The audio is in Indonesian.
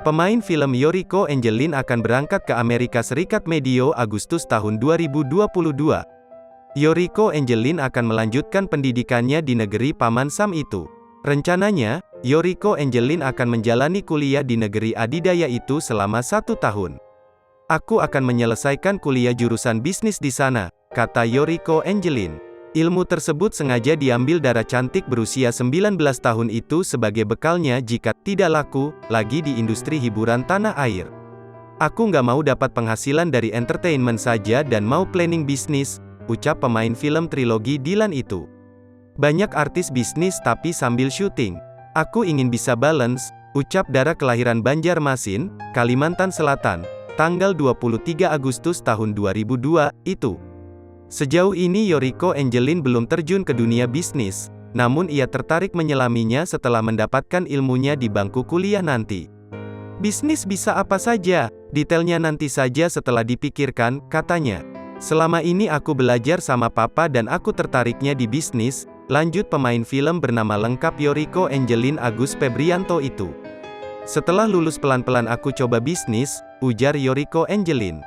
Pemain film Yoriko Angelin akan berangkat ke Amerika Serikat medio Agustus tahun 2022. Yoriko Angelin akan melanjutkan pendidikannya di negeri Paman Sam itu. Rencananya, Yoriko Angelin akan menjalani kuliah di negeri adidaya itu selama 1 tahun. Aku akan menyelesaikan kuliah jurusan bisnis di sana, kata Yoriko Angelin. Ilmu tersebut sengaja diambil darah cantik berusia 19 tahun itu sebagai bekalnya jika tidak laku lagi di industri hiburan tanah air. Aku nggak mau dapat penghasilan dari entertainment saja dan mau planning bisnis, ucap pemain film trilogi Dylan itu. Banyak artis bisnis tapi sambil syuting. Aku ingin bisa balance, ucap Dara kelahiran Banjarmasin, Kalimantan Selatan, tanggal 23 Agustus tahun 2002, itu. Sejauh ini Yoriko Angelin belum terjun ke dunia bisnis, namun ia tertarik menyelaminya setelah mendapatkan ilmunya di bangku kuliah nanti. Bisnis bisa apa saja, detailnya nanti saja setelah dipikirkan, katanya. Selama ini aku belajar sama papa dan aku tertariknya di bisnis, lanjut pemain film bernama lengkap Yoriko Angelin Agus Febrianto itu. Setelah lulus pelan-pelan aku coba bisnis, ujar Yoriko Angelin.